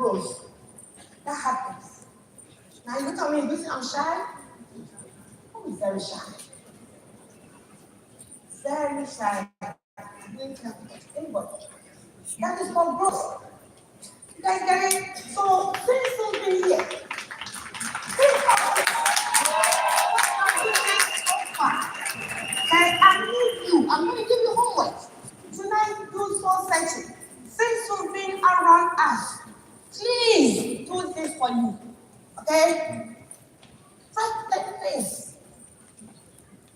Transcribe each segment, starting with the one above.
grows. That happens. Now you look at me, you think I'm shy? I'm very shy. Very shy. Anybody. That is called growth. You guys get it? So say something here. And I need you. I'm going to give you homework. Tonight, do soul searching. Since you've been around us, please do this for you. Okay? Write like this.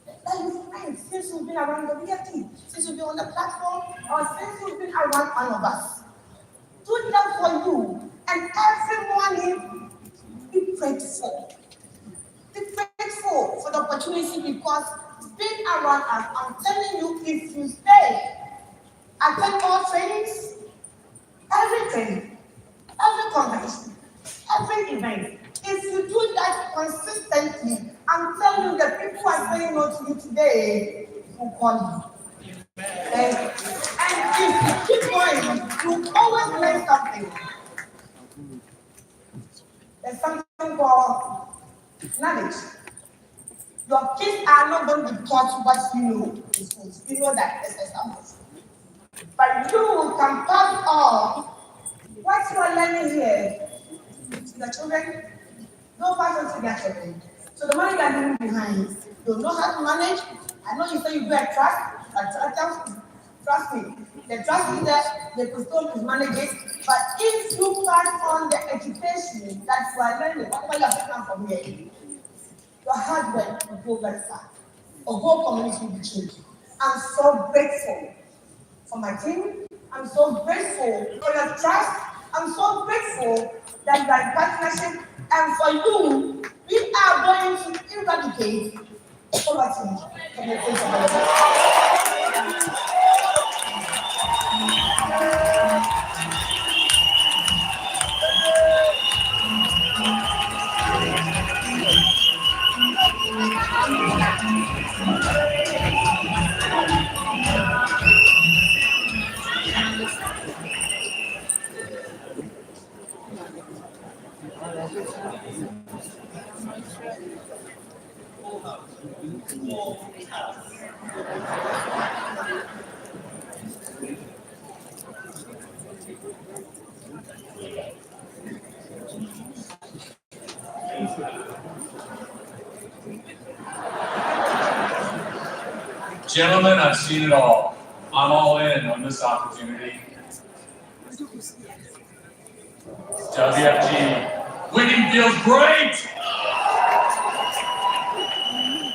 That you find since you've been around the BFT, since you've been on the platform, or since you've been around one of us. Do that for you. And every morning, be grateful. Be grateful for the opportunity because being around us, I'm telling you, if you stay, attend all trainings, every training, every convention, every event, if you do that consistently, I'm telling you, the people who are saying no to you today will call you. And if you keep going, you always learn something. There's something called knowledge. Your kids are not going to be taught what you know in schools. You know that, as established. But you can pass on what you are learning here to the children, no pass on to their children. So the money that you're leaving behind, you know how to manage. I know you say you do a trust me. The trust is there, the custodian is managing. But if you pass on the education that you are learning, whatever you are taking from here, your hard work will go very far. A whole community will be changed. I'm so grateful for my team. I'm so grateful for your trust. I'm so grateful that you are in partnership. And for you, we are going to eradicate poverty from the face of the earth. Gentlemen, I've seen it all. I'm all in on this opportunity. WFG. Winning feels great!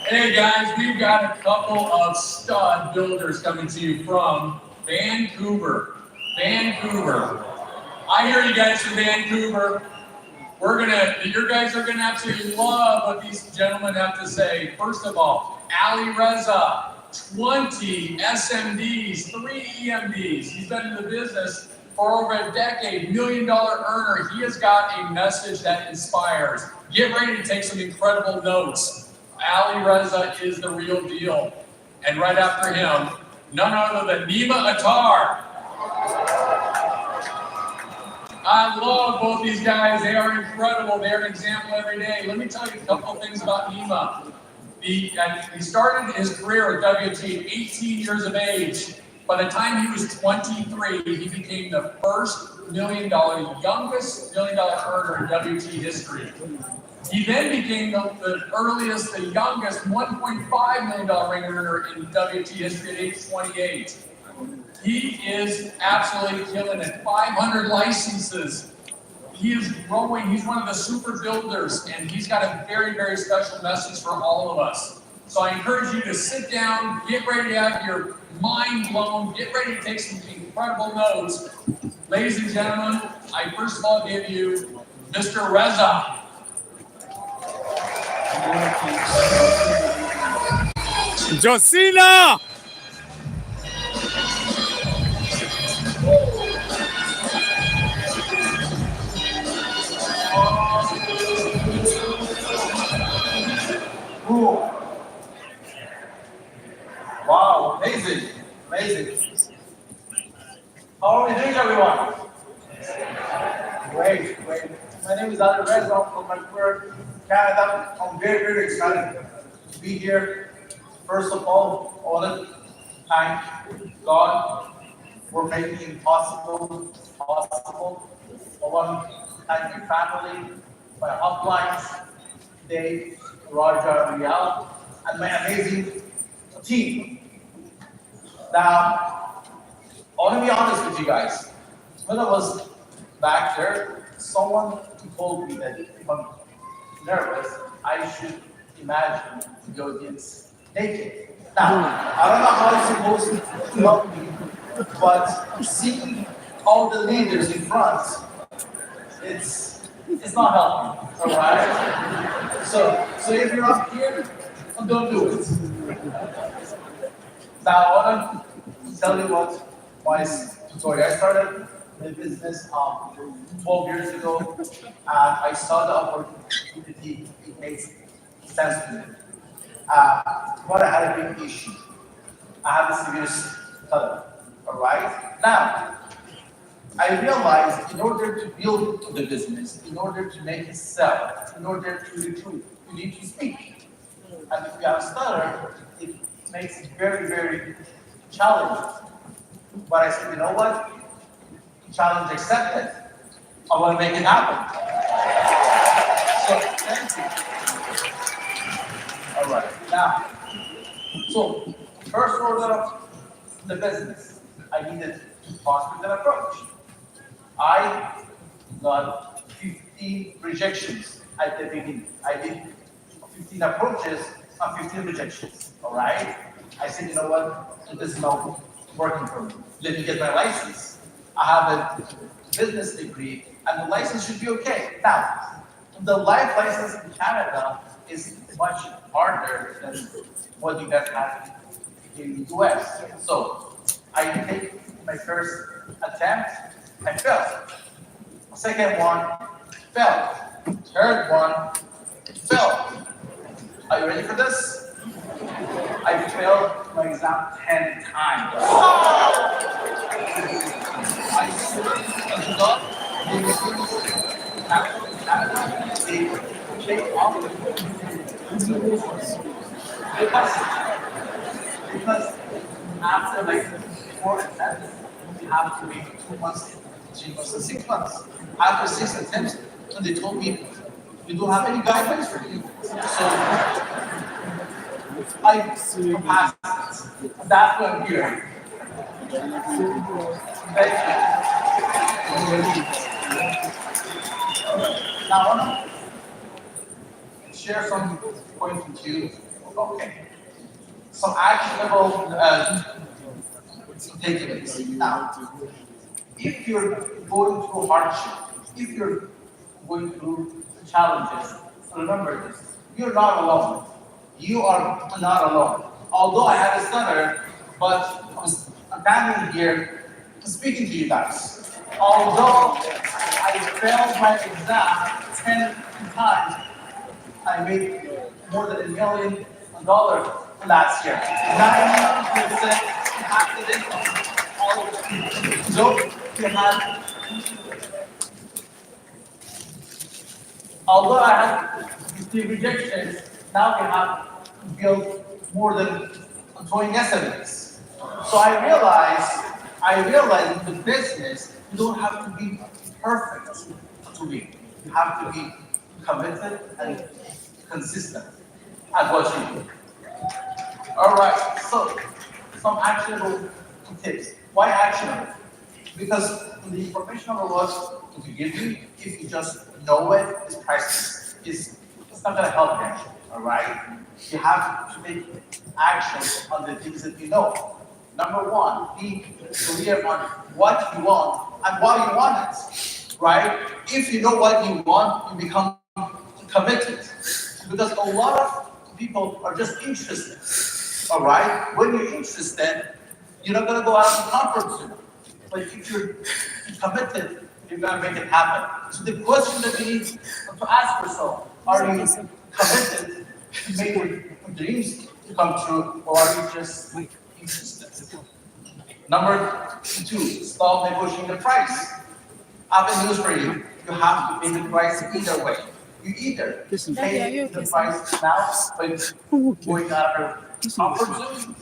Hey guys, we've got a couple of stud builders coming to you from Vancouver. I hear you guys from Vancouver. You guys are gonna absolutely love what these gentlemen have to say. First of all, Ali Reza, 20 SMDs, 3 EMDs. He's been in the business for over a decade, $1 million earner. He has got a message that inspires. Get ready to take some incredible notes. Ali Reza is the real deal. And right after him, none other than Nima Attar. I love both these guys. They are incredible. They're an example every day. Let me tell you a couple of things about Nima. He started his career at WFG at 18 years of age. By the time he was 23, he became the first youngest $1 million earner in WFG history. He then became the youngest $1.5 million ring earner in WFG history at age 28. He is absolutely killing it. 500 licenses. He is growing. He's one of the super builders, and he's got a very, very special message for all of us. So I encourage you to sit down, get ready to have your mind blown, get ready to take some incredible notes. Ladies and gentlemen, I first of all give you Mr. Reza. Josina! Cool. Wow, amazing. How are we doing, everyone? Great. My name is Adam Reza. I'm from Vancouver, Canada. I'm very excited to be here. First of all, I want to thank God for making it possible. I want to thank my family, my uplines, Dave, Roger, Rial, and my amazing team. Now, I want to be honest with you guys. When I was back there, someone told me that if I'm nervous, I should imagine the audience naked. Now, I don't know how it's supposed to help me, but seeing all the leaders in front, it's not helping, all right? So if you're up here, don't do it. Now, I want to tell you what my story. I started the business 12 years ago, and I saw the opportunity. It makes sense to me. But I had a big issue. I had a severe stutter. All right. Now, I realized in order to build the business, in order to make it sell, in order to recruit, you need to speak. And if you have a stutter, it makes it very challenging. But I said, you know what? Challenge accepted. I want to make it happen. So, thank you. All right. Now, so first order of the business, I needed to prospect an approach. I got 15 rejections at the beginning. I did 15 approaches and 15 rejections. All right. I said, you know what? This is not working for me. Let me get my license. I have a business degree, and the license should be okay. Now, the life license in Canada is much harder than what you guys have in the US. So, I take my first attempt, I failed. Second one, failed. Third one, failed. Are you ready for this? I failed my exam 10 times. I swear to God, they take off because after like 4 attempts, you have to wait 2 months, 3 months, and 6 months. After 6 attempts, and they told me, we don't have any guidelines for you. So I passed it. That's why I'm here. Now I want to share some points with you. Okay. Some actionable takeaways. Now, if you're going through hardship, if you're going through challenges, remember this: you're not alone. You are not alone. Although I had a stutter, but I'm standing here speaking to you guys. Although I failed my exam 10 times, I made more than $1 million last year. 90% active income. So you have, although I had 50 rejections, now we have built more than 20 SMEs. So I realized in the business, you don't have to be perfect to win. You have to be committed and consistent at what you do. All right, so some actionable tips. Why actionable? Because the information of what to give you, if you just know it, is priceless. It's not going to help you. All right? You have to take action on the things that you know. Number one, be clear on what you want and why you want it. Right? If you know what you want, you become committed. Because a lot of people are just interested. All right? When you're interested, you're not going to go out of the comfort zone. But if you're committed, you're going to make it happen. So the question that you need to ask yourself, are you committed to make your dreams come true, or are you just interested? Number two, stop negotiating the price. I have news for you. you have to pay the price either way. You either pay the price now by going out of comfort zone,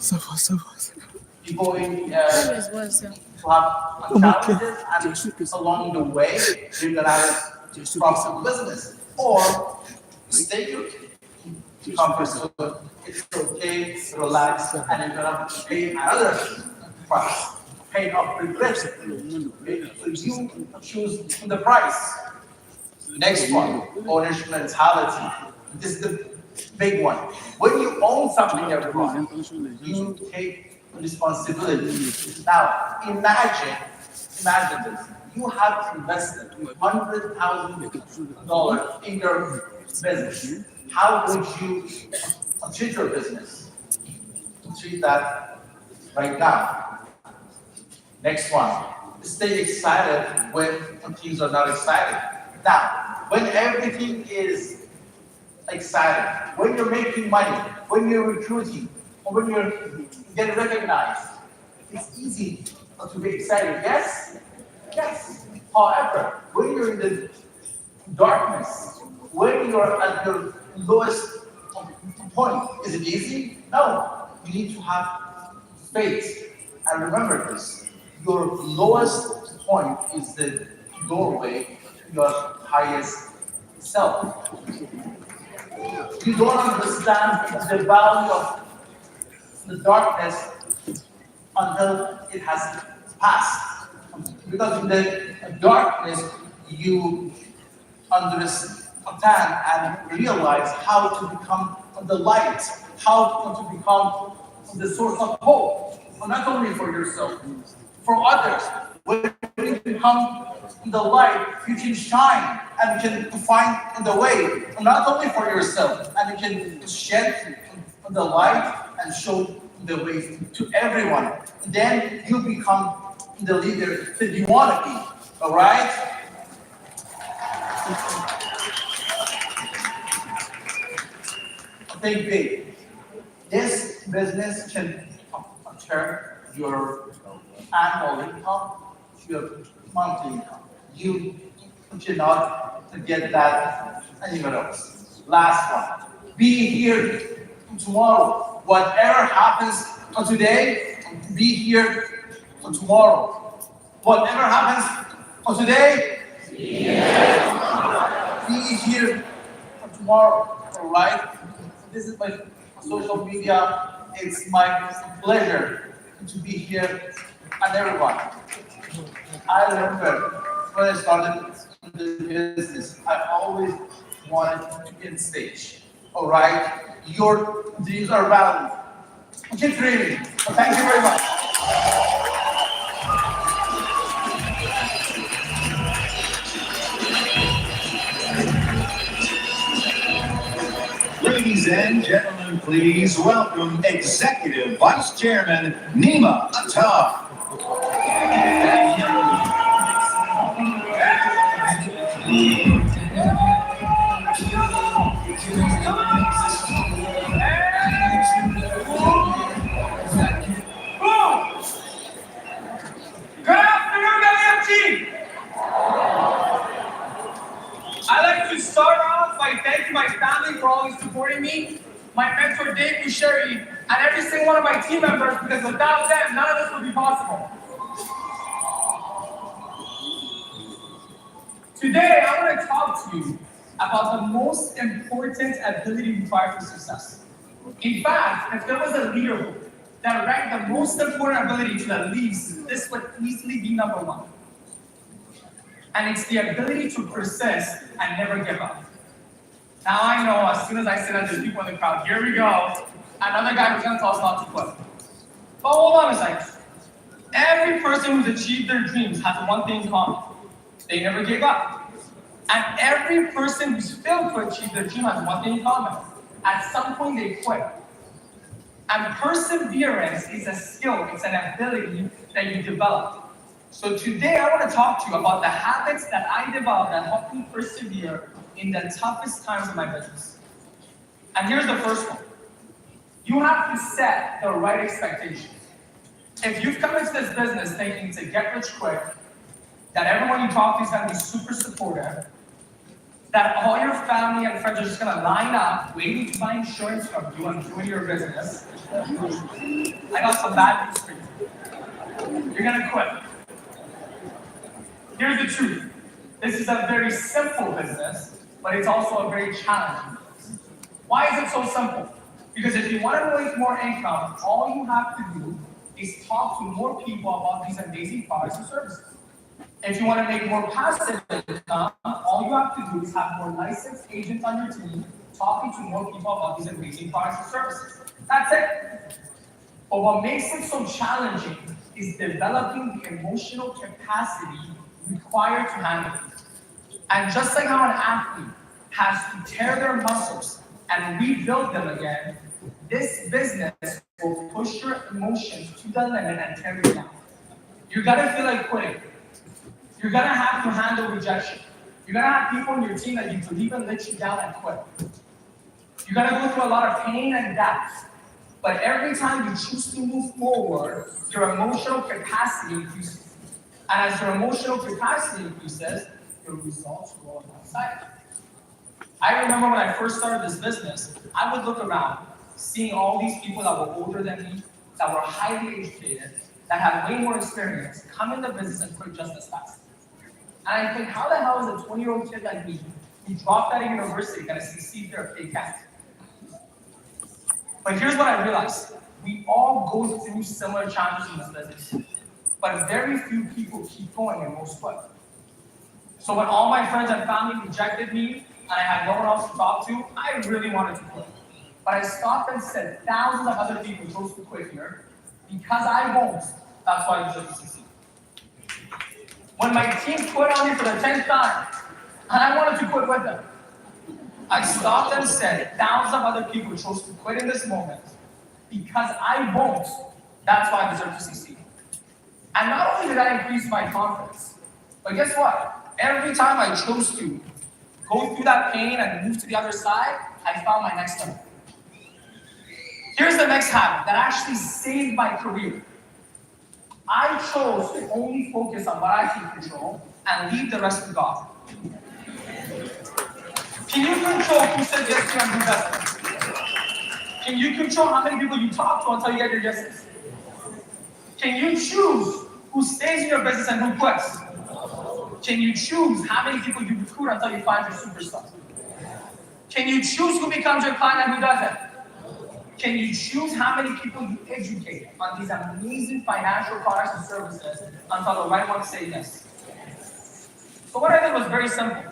you going to have challenges, and along the way, you're gonna have profitable business. Or stay your comfort zone, it's okay, relax, and you're gonna pay another price, pay off regret. So you choose the price. Next one, ownership mentality. This is the big one. When you own something, everyone, you take responsibility. Now, imagine this. You have invested $100,000 in your business. How would you treat your business? Treat that right now. Next one, stay excited when things are not exciting. Now, when everything is exciting, when you're making money, when you're recruiting, or when you're getting recognized, it's easy to be excited. Yes? Yes. However, when you're in the darkness, when you're at your lowest point, is it easy? No. You need to have faith. And remember this, your lowest point is the doorway to your highest self. You don't understand the value of the darkness until it has passed. Because in the darkness, you understand and realize how to become the light, how to become the source of hope, not only for yourself, for others. When you become the light, you can shine and you can find the way, not only for yourself, and you can shed the light and show the way to everyone. Then you become the leader that you want to be. All right? Think big. This business can turn your annual income to your monthly income. You cannot get that anywhere else. Last one. Be here tomorrow. Whatever happens today, be here tomorrow. Whatever happens today, be here tomorrow. All right? This is my social media. It's my pleasure to be here and everyone. I remember when I started the business, I always wanted to be on stage. All right? Your dreams are valid. Keep dreaming. Thank you very much. Ladies and gentlemen, please welcome Executive Vice Chairman Nima Attar. Good afternoon, LMG! I'd like to start off by thanking my family for always supporting me, my mentor Dave Busheri, and every single one of my team members, because without them, none of this would be possible. Today, I want to talk to you about the most important ability required for success. In fact, if there was a leaderboard that ranked the most important ability to the least, this would easily be number one. And it's the ability to persist and never give up. Now I know as soon as I say that, there's people in the crowd. Here we go. Another guy who's going to tell us not to quit. But hold on a second. Every person who's achieved their dreams has one thing in common. They never gave up. And every person who's failed to achieve their dream has one thing in common. At some point they quit. And perseverance is a skill, it's an ability that you develop. So today I want to talk to you about the habits that I developed that helped me persevere in the toughest times of my business. And here's the first one. You have to set the right expectations. If you've come into this business thinking to get rich quick, that everyone you talk to is gonna be super supportive, that all your family and friends are just gonna line up, waiting to buy insurance from you and doing your business, I got some bad news for you. You're gonna quit. Here's the truth. This is a very simple business, but it's also a very challenging business. Why is it so simple? Because if you want to make more income, all you have to do is talk to more people about these amazing products and services. If you want to make more passive income, all you have to do is have more licensed agents on your team talking to more people about these amazing products and services. That's it. But what makes it so challenging is developing the emotional capacity required to handle it. And just like how an athlete has to tear their muscles and rebuild them again, this business will push your emotions to the limit and tear you down. You're gonna feel like quitting. You're gonna have to handle rejection. You're gonna have people in your team that you believe in let you down and quit. You're gonna go through a lot of pain and doubt. But every time you choose to move forward, your emotional capacity increases. And as your emotional capacity increases, your results go on outside. I remember when I first started this business, I would look around, seeing all these people that were older than me, that were highly educated, that had way more experience, come in the business and quit just as fast. And I think, how the hell is a 20-year-old kid like me, who dropped out of university, gonna succeed there? They can't. But here's what I realized. We all go through similar challenges in this business, but very few people keep going and most quit. So when all my friends and family rejected me, and I had no one else to talk to, I really wanted to quit. But I stopped and said, thousands of other people chose to quit here. Because I won't, that's why I deserve to succeed. When my team quit on me for the 10th time, and I wanted to quit with them, I stopped and said, thousands of other people chose to quit in this moment. Because I won't, that's why I deserve to succeed. And not only did that increase my confidence, but guess what? Every time I chose to go through that pain and move to the other side, I found my next level. Here's the next habit that actually saved my career. I chose to only focus on what I can control and leave the rest to God. Can you control who says yes to you and who doesn't? Can you control how many people you talk to until you get your yeses? Can you choose who stays in your business and who quits? Can you choose how many people you recruit until you find your superstar? Can you choose who becomes your client and who doesn't? Can you choose how many people you educate on these amazing financial products and services until the right ones say yes? So what I did was very simple.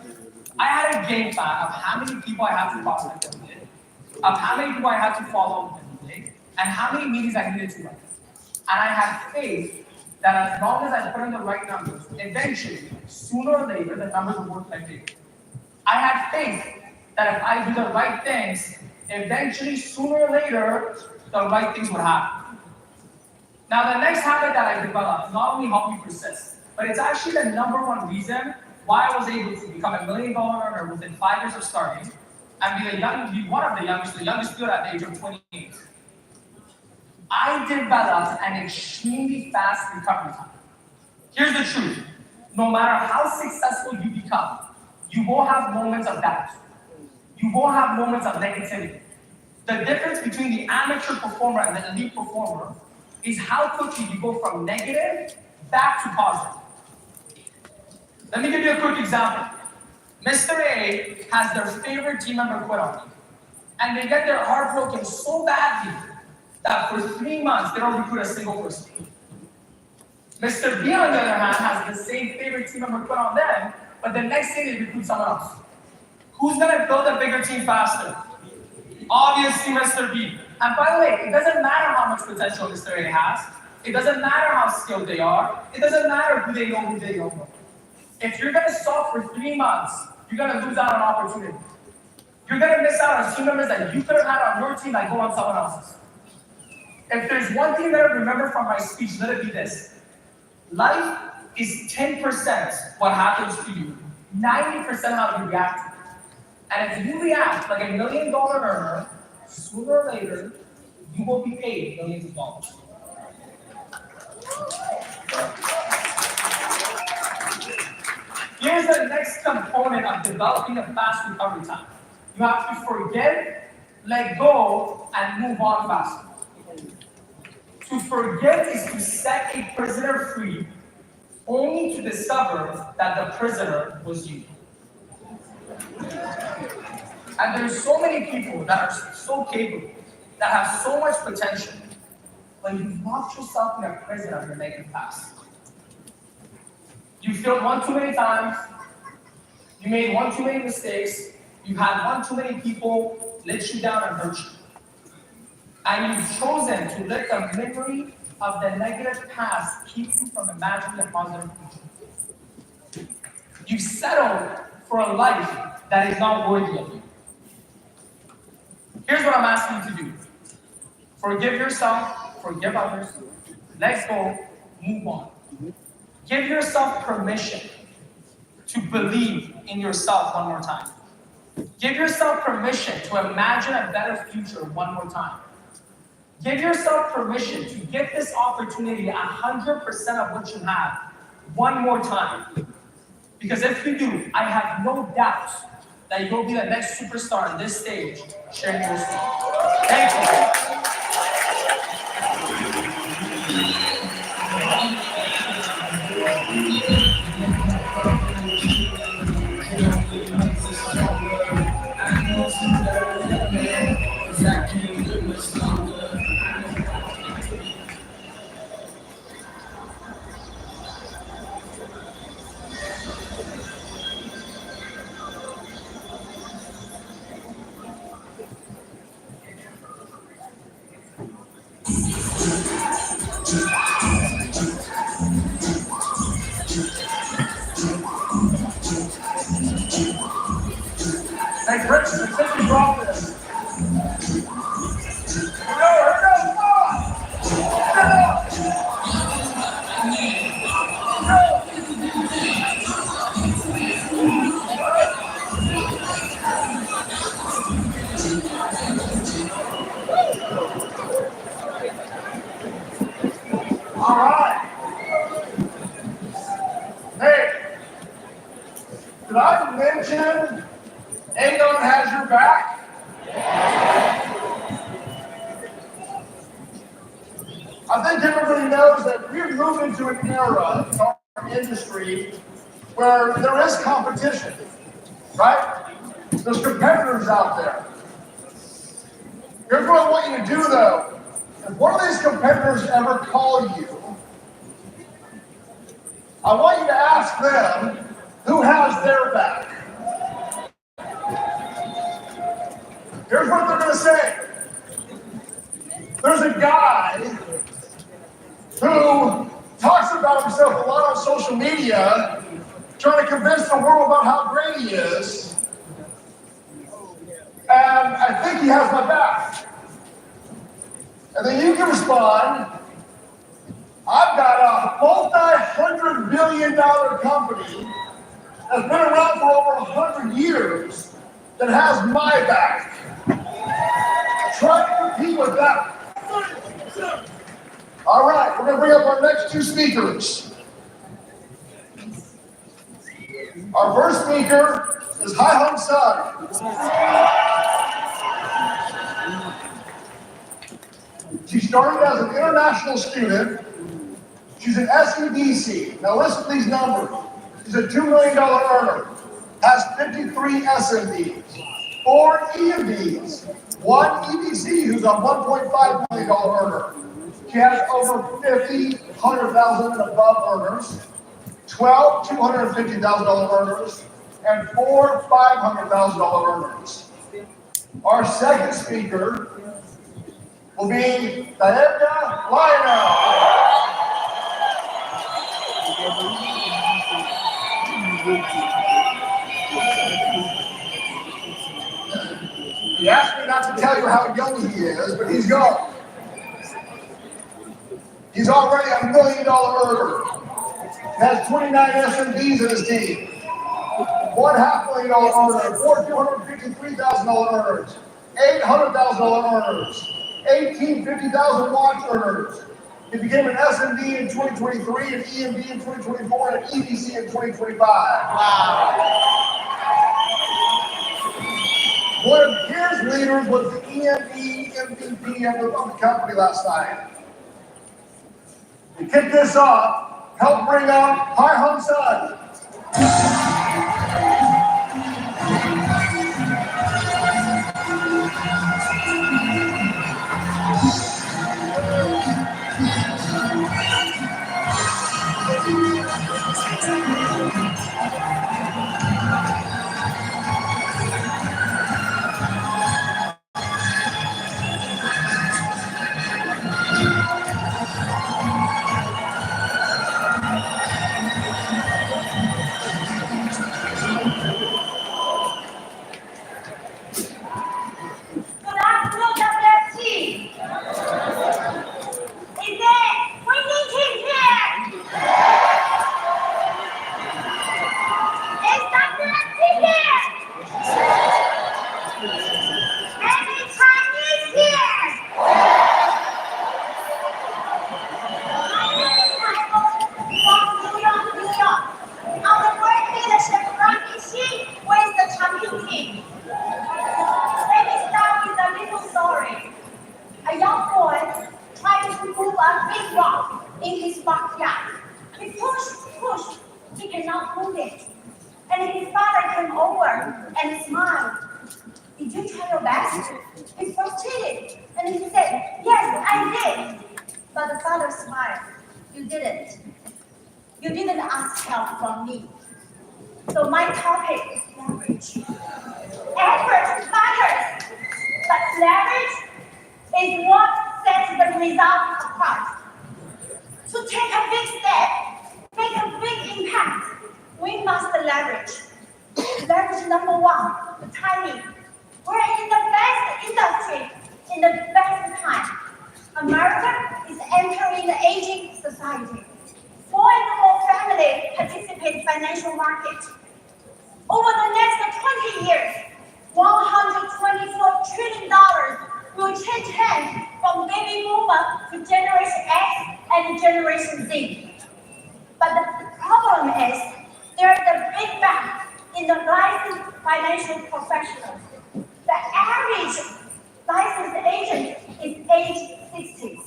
I had a game plan of how many people I had to prospect every day, of how many people I had to follow up every day, and how many meetings I needed to run. And I had faith that as long as I put in the right numbers, eventually, sooner or later, the numbers would work in my favor. I had faith that if I do the right things, eventually, sooner or later, the right things would happen. Now, the next habit that I developed not only helped me persist, but it's actually the number one reason why I was able to become $1 million earner within 5 years of starting, and be one of the youngest dude at the age of 28. I developed an extremely fast recovery time. Here's the truth. No matter how successful you become, you will have moments of doubt. You will have moments of negativity. The difference between the amateur performer and the elite performer is how quickly you go from negative back to positive. Let me give you a quick example. Mr. A has their favorite team member quit on them, and they get their heart broken so badly that for 3 months they don't recruit a single person. Mr. B, on the other hand, has the same favorite team member quit on them, but the next day they recruit someone else. Who's gonna build a bigger team faster? Obviously, Mr. B. And by the way, it doesn't matter how much potential Mr. A has. It doesn't matter how skilled they are. It doesn't matter who they know, who they don't know. If you're gonna stop for 3 months, you're gonna lose out on opportunity. You're gonna miss out on team members that you could have had on your team that go on someone else's. If there's one thing that I remember from my speech, let it be this. Life is 10% what happens to you, 90% how you react to it. And if you react like $1 million earner, sooner or later, you will be paid millions of dollars. Here's the next component of developing a fast recovery time. You have to forgive, let go, and move on faster. To forgive is to set a prisoner free, only to discover that the prisoner was you. And there's so many people that are so capable, that have so much potential, but you've locked yourself in a prison of your negative past. You failed one too many times, you made one too many mistakes, you had one too many people let you down and hurt you. And you've chosen to let the memory of the negative past keep you from imagining a positive future. You've settled for a life that is not worthy of you. Here's what I'm asking you to do. Forgive yourself, forgive others, let go, move on. Give yourself permission to believe in yourself one more time. Give yourself permission to imagine a better future one more time. Give yourself permission to get this opportunity 100% of what you have one more time. Because if you do, I have no doubt that you'll be the next superstar on this stage sharing your story. Thank you. Hey, Rich, let's take you off this. Here we go, come on! Get up! All right. Hey, did I mention Aegon has your back? I think everybody knows that we've moved into an era in our industry where there is competition, right? There's competitors out there. Here's what I want you to do though. If one of these competitors ever call you, I want you to ask them who has their back. Here's what they're going to say. There's a guy who talks about himself a lot on social media, trying to convince the world about how great he is. And I think he has my back. And then you can respond, I've got a multi-$100 billion company that's been around for over 100 years that has my back. Try to compete with that. All right, we're going to bring up our next two speakers. Our first speaker is Hai-Hong Sun. She started as an international student. She's an SEDC. Now listen to these numbers. She's a $2 million earner. Has 53 SMDs, 4 EMDs, 1 EBC who's a $1.5 million earner. She has over 50 $100,000 and above earners, 12 $250,000 earners, and 4 $500,000 earners. Our second speaker will be Diana Lionel. He asked me not to tell you how young he is, but he's young. He's already a $1 million earner. Has 29 SMDs in his team. $1 $500,000 earner, 4 $253,000 earners, 8 $100,000 earners, 18 $50,000 watch earners, He became an SMD in 2023, an EMD in 2024, and an EDC in 2025. Wow. One of his leaders was the EME MVP of the company last night. To kick this off, help bring out Hai Hong Sun. A young boy tried to move a big rock in his backyard. He pushed, he cannot move it. And his father came over and smiled. Did you try your best? He's frustrated. And he said, yes, I did. But the father smiled. You didn't. You didn't ask help from me. So my topic is leverage. Effort matters, but leverage is what sets the result apart. To take a big step, make a big impact, we must leverage. Leverage number one, the timing. We're in the best industry, in the best time. America is entering the aging society. More and more families participate in financial market. Over the next 20 years, $124 trillion will change hands from baby boomer to Generation X and Generation Z. But the problem is, there is a big gap in the licensed financial professionals. The average licensed agent is age 60.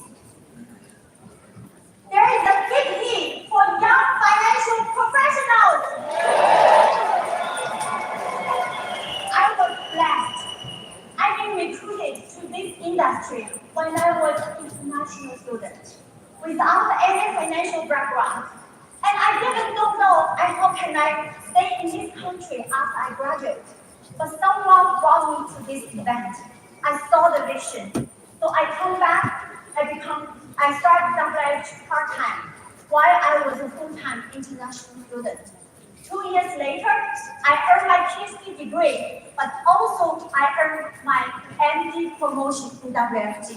There is a big need for young financial professionals. I was blessed. I've been recruited to this industry when I was an international student without any financial background. And I didn't know how can I stay in this country after I graduate. But someone brought me to this event. I saw the vision. So I come back, I started WFG part-time while I was a full-time international student. 2 years later, I earned my PhD degree, but also I earned my MD promotion in WFG.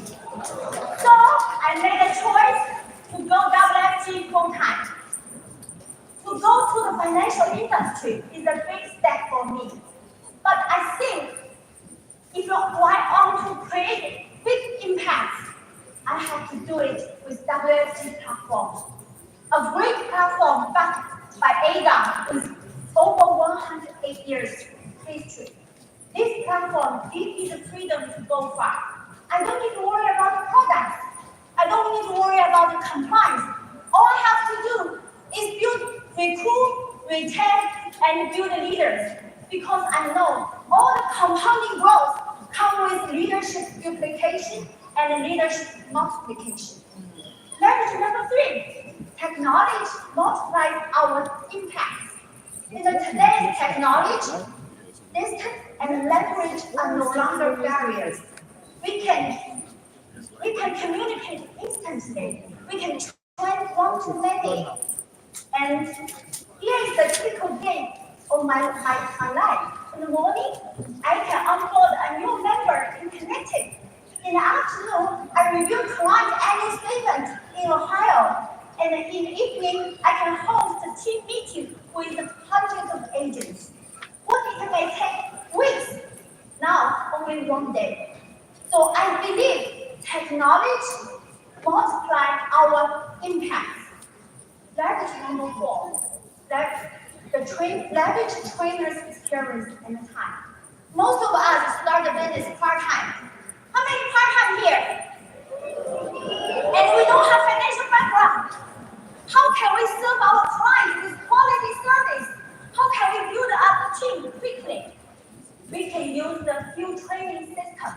So I made a choice to go WFG full-time. To go to the financial industry is a big step for me. But I think if I want to create big impacts, I have to do it with WFG platform. A great platform backed by ADA with over 108 years history. This platform gives me the freedom to go far. I don't need to worry about the products. I don't need to worry about the compliance. All I have to do is recruit, retain, and build leaders. Because I know all the compounding growth comes with leadership duplication and leadership multiplication. Leverage number 3, technology multiplies our impact. In today's technology, distance and language are no longer barriers. We can communicate instantly. We can train one-to-many. And here is the typical game of my life. In the morning, I can onboard a new member in Connected. In the afternoon, I review client annual statement in Ohio. And in the evening, I can host a team meeting with hundreds of agents. What it may take weeks, now only 1 day. So I believe technology multiplies our impacts. Leverage number 4, leverage trainers' experience and time. Most of us start the business part-time. How many part-time here? And we don't have financial background. How can we serve our clients with quality service? How can we build up a team quickly? We can use the field training system.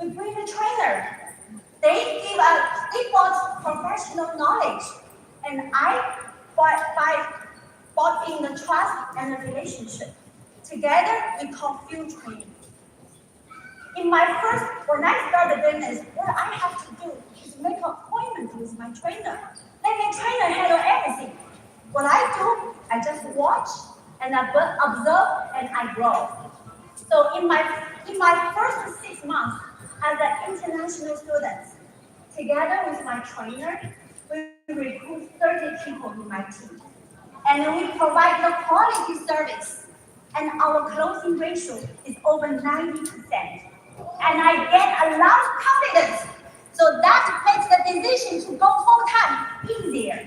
We bring the trainer. They give us equal professional knowledge. And I bought in the trust and the relationship. Together, we call field training. When I start the business, what I have to do is make an appointment with my trainer. Let my trainer handle everything. What I do, I just watch and I observe and I grow. So in my first 6 months as an international student, together with my trainer, we recruit 30 people in my team. And then we provide the quality service. And our closing ratio is over 90%. And I get a lot of confidence. So that makes the decision to go full-time easier.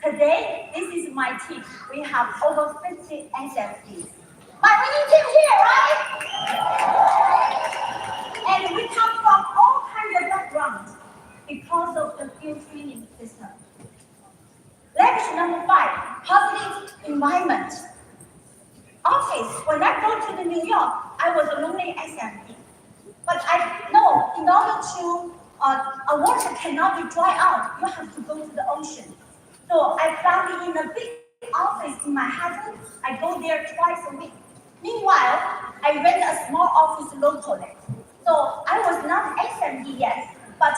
Today, this is my team. We have over 50 SFPs. My winning team here, right? And we come from all kinds of backgrounds because of the field training system. Leverage number 5, positive environment. Office, when I go to New York, I was a lonely SME. But I know in order to, a water cannot be dry out, you have to go to the ocean. So I found in a big office in Manhattan. I go there twice a week. Meanwhile, I rent a small office locally. So I was not SME yet, but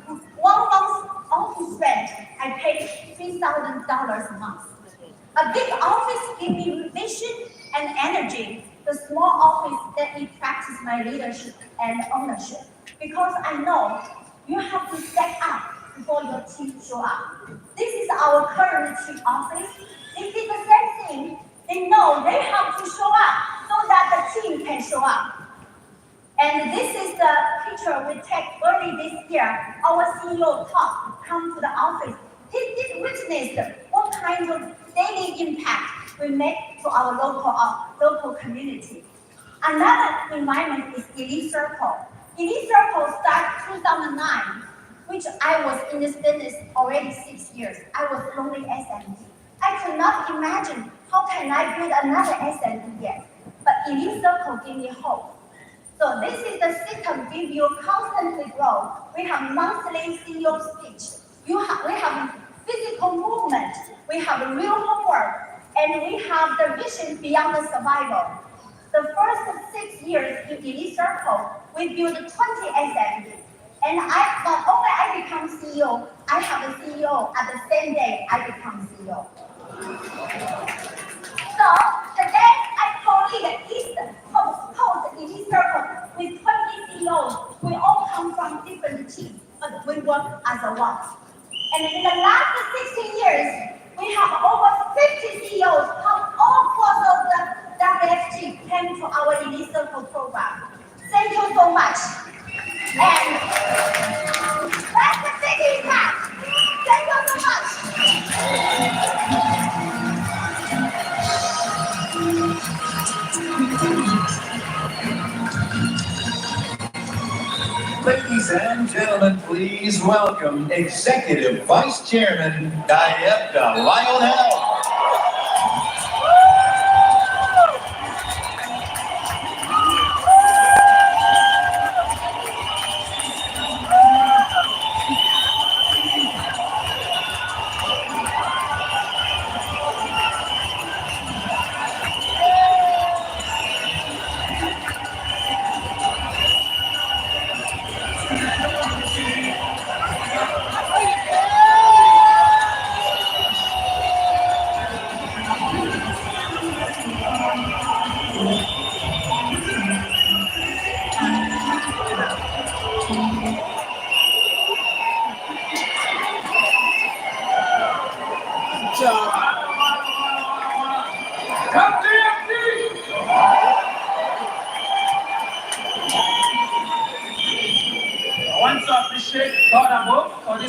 1 month's office rent, I paid $3,000 a month. A big office gives me vision and energy. The small office let me practice my leadership and ownership. Because I know you have to step up before your team show up. This is our current chief office. They did the same thing. They know they have to show up so that the team can show up. And this is the picture we take early this year. Our CEO Tom come to the office. He did witness what kind of daily impact we make to our local community. Another environment is Elite Circle. Elite Circle started 2009, which I was in this business already 6 years. I was lonely SME. I could not imagine how can I build another SME yet. But Elite Circle gave me hope. So this is the system give you constantly grow. We have monthly CEO speech. We have physical movement. We have real homework. And we have the vision beyond the survival. The first 6 years in Elite Circle, we built 20 SMEs. And not only I become CEO, I have a CEO at the same day I become CEO. So today I co-lead East Coast Elite Circle with 20 CEOs. We all come from different teams, but we work as a one. And in the last 16 years, we have over 50 CEOs from all across of the WFG came to our Elite Circle program. Thank you so much. And that's the big impact. Thank you so much. Ladies and gentlemen, please welcome Executive Vice Chairman Diepta Lionel.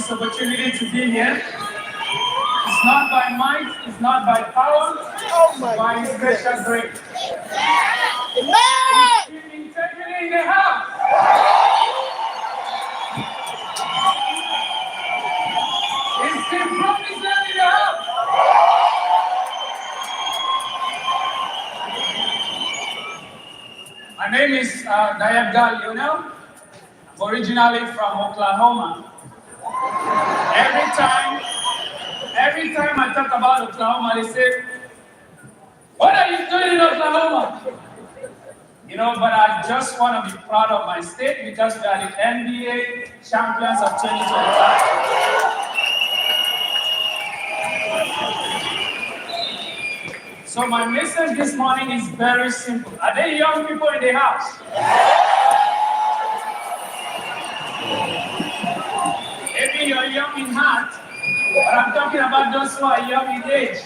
this opportunity to be here. It's not by might, it's not by power, it's by His special grace. Amen. His integrity in the house. His team promised in the house. My name is Dayagal Lionel. I'm originally from Oklahoma. Every time I talk about Oklahoma, they say, "What are you doing in Oklahoma?" You know, but I just want to be proud of my state because we are the NBA champions of 2025. So my message this morning is very simple. Are there young people in the house? Maybe you're young in heart, but I'm talking about those who are young in age.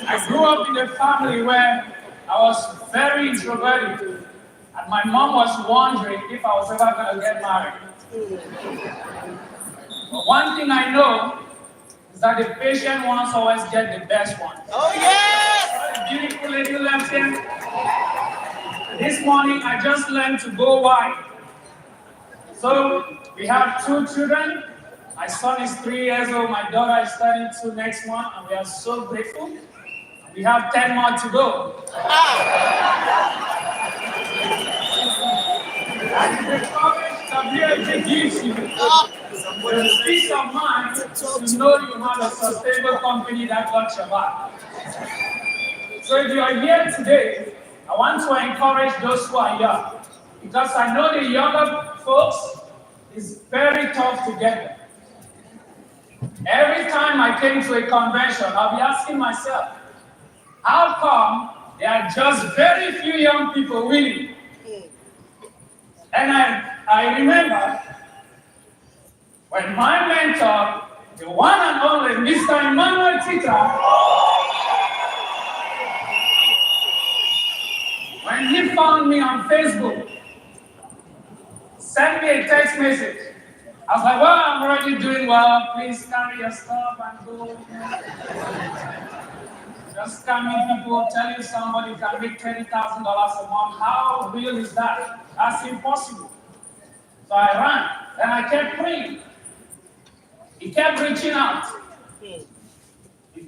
I grew up in a family where I was very introverted, and my mom was wondering if I was ever going to get married. But one thing I know is that the patient ones always get the best one. Oh, yes. The beautiful lady left here. This morning I just learned to go wide. So we have 2 children. My son is 3 years old, my daughter is turning 2 next month, and we are so grateful. We have 10 more to go. That is the courage that BLG gives you. With the peace of mind to know you have a sustainable company that got your back. So if you are here today, I want to encourage those who are young, because I know the younger folks is very tough to get them. Every time I came to a convention, I'll be asking myself, how come there are just very few young people winning? And I remember when my mentor, the one and only Mr. Emmanuel Tita, when he found me on Facebook, sent me a text message. I was like, well, I'm already doing well. Please carry your stuff and go. Just scamming people, telling somebody you can make $20,000 a month. How real is that? That's impossible. So I ran, and I kept praying. He kept reaching out. It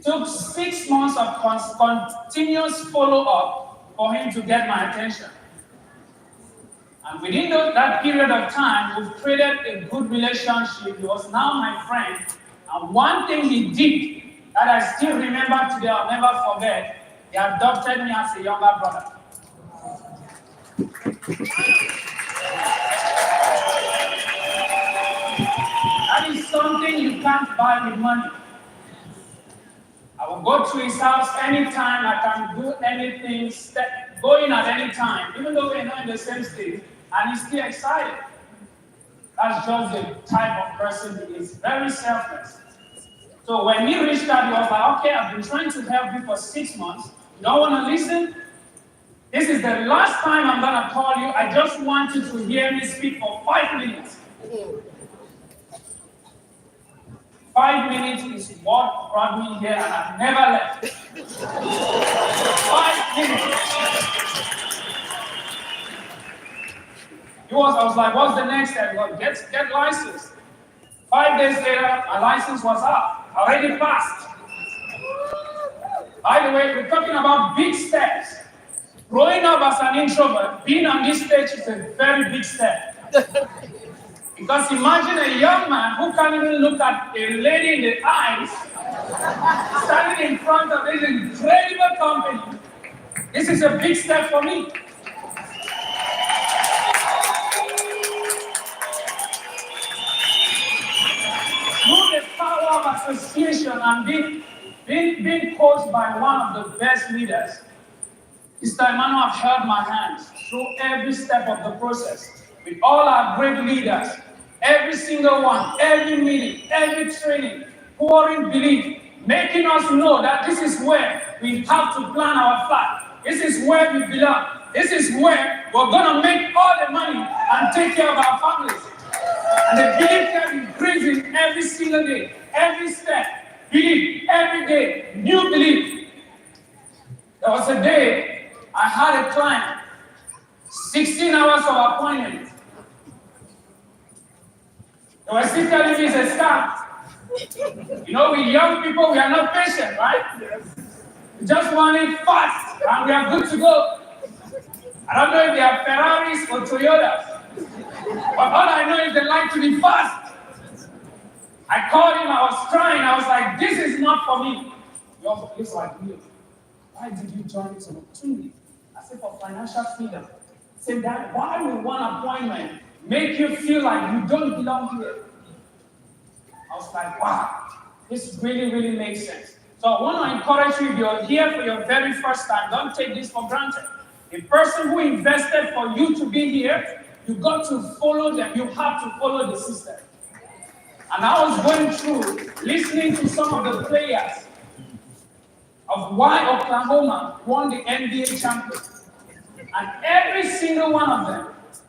took 6 months of continuous follow-up for him to get my attention. And within that period of time, we've created a good relationship. He was now my friend. And one thing he did that I still remember today, I'll never forget, he adopted me as a younger brother. That is something you can't buy with money. I will go to his house anytime, I can do anything, go in at any time, even though we're not in the same state, and he's still excited. That's just the type of person he is, very selfless. So when he reached out, he was like, okay, I've been trying to help you for 6 months. You don't want to listen? This is the last time I'm going to call you. I just want you to hear me speak for 5 minutes. 5 minutes is what brought me here, and I've never left. 5 minutes. I was like, what's the next step? Well, get licensed. 5 days later, my license was up. Already passed. By the way, we're talking about big steps. Growing up as an introvert, being on this stage is a very big step. Because imagine a young man who can't even look at a lady in the eyes, standing in front of this incredible company. This is a big step for me. Through the power of association and being coached by one of the best leaders, Mr. Emmanuel have held my hands through every step of the process. With all our great leaders, every single one, every meeting, every training, pouring belief, making us know that this is where we have to plant our flag. This is where we belong. this is where we're gonna make all the money and take care of our families. And the belief kept increasing every single day, every step. Belief, every day, new belief. There was a day I had a client, 16 hours of appointment. They were still telling me it's a scam. You know, we young people, we are not patient, right? We just want it fast, and we are good to go. I don't know if they are Ferraris or Toyotas, but all I know is they like to be fast. I called him, I was crying, I was like, this is not for me. He also looks like you. Why did you join this opportunity? I said, for financial freedom. He said, Dad, why will one appointment make you feel like you don't belong here? I was like, wow, this really, really makes sense. So I want to encourage you, if you're here for your very first time, don't take this for granted. The person who invested for you to be here, you got to follow them. You have to follow the system. And I was going through, listening to some of the players of why Oklahoma won the NBA championship. And every single one of them,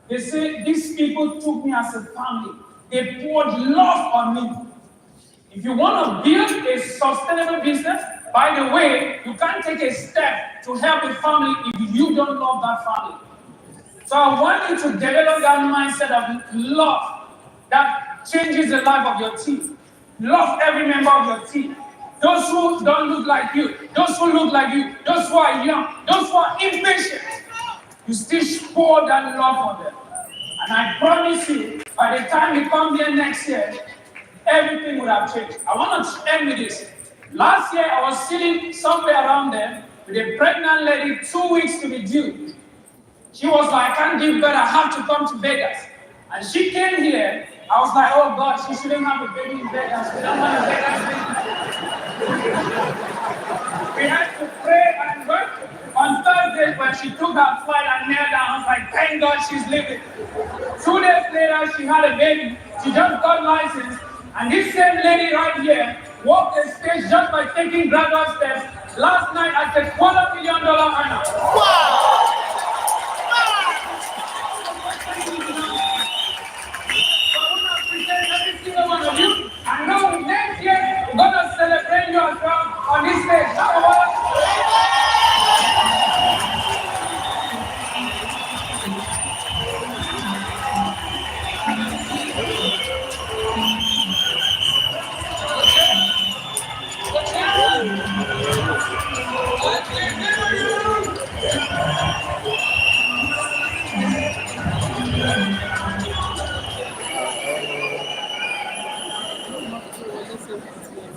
they say, these people took me as a family. They poured love on me. If you want to build a sustainable business, by the way, you can't take a step to help a family if you don't love that family. So I want you to develop that mindset of love that changes the life of your team. Love every member of your team. Those who don't look like you, those who look like you, those who are young, those who are impatient. You still pour that love on them. And I promise you, by the time you come here next year, everything would have changed. I want to end with this. Last year, I was sitting somewhere around there with a pregnant lady, 2 weeks to be due. She was like, I can't give birth, I have to come to Vegas. And she came here. I was like, oh God, she shouldn't have a baby in Vegas. We don't want a Vegas baby. We had to pray and work. On Thursday, when she took her flight and knelt down, I was like, thank God she's living. 2 days later, she had a baby. She just got licensed. And this same lady right here walked the stage just by taking gradual steps. Last night, at a $250,000 earner. Wow! One of you, and now next year we're gonna celebrate you as well on this stage.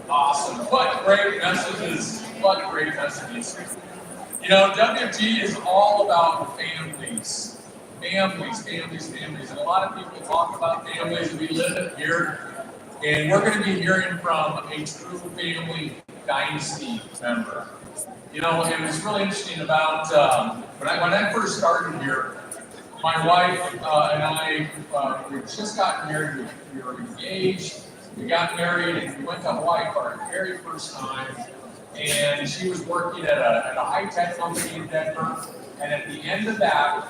Awesome. What great messages. What great messages. You know, WFG is all about families. Families. And a lot of people talk about families. We live it here. And we're going to be hearing from a true family dynasty member. You know, it was really interesting about when I first started here, my wife and I, we just got married. We were engaged. We got married and we went to Hawaii for our very first time. And she was working at a high-tech company in Denver. And at the end of that,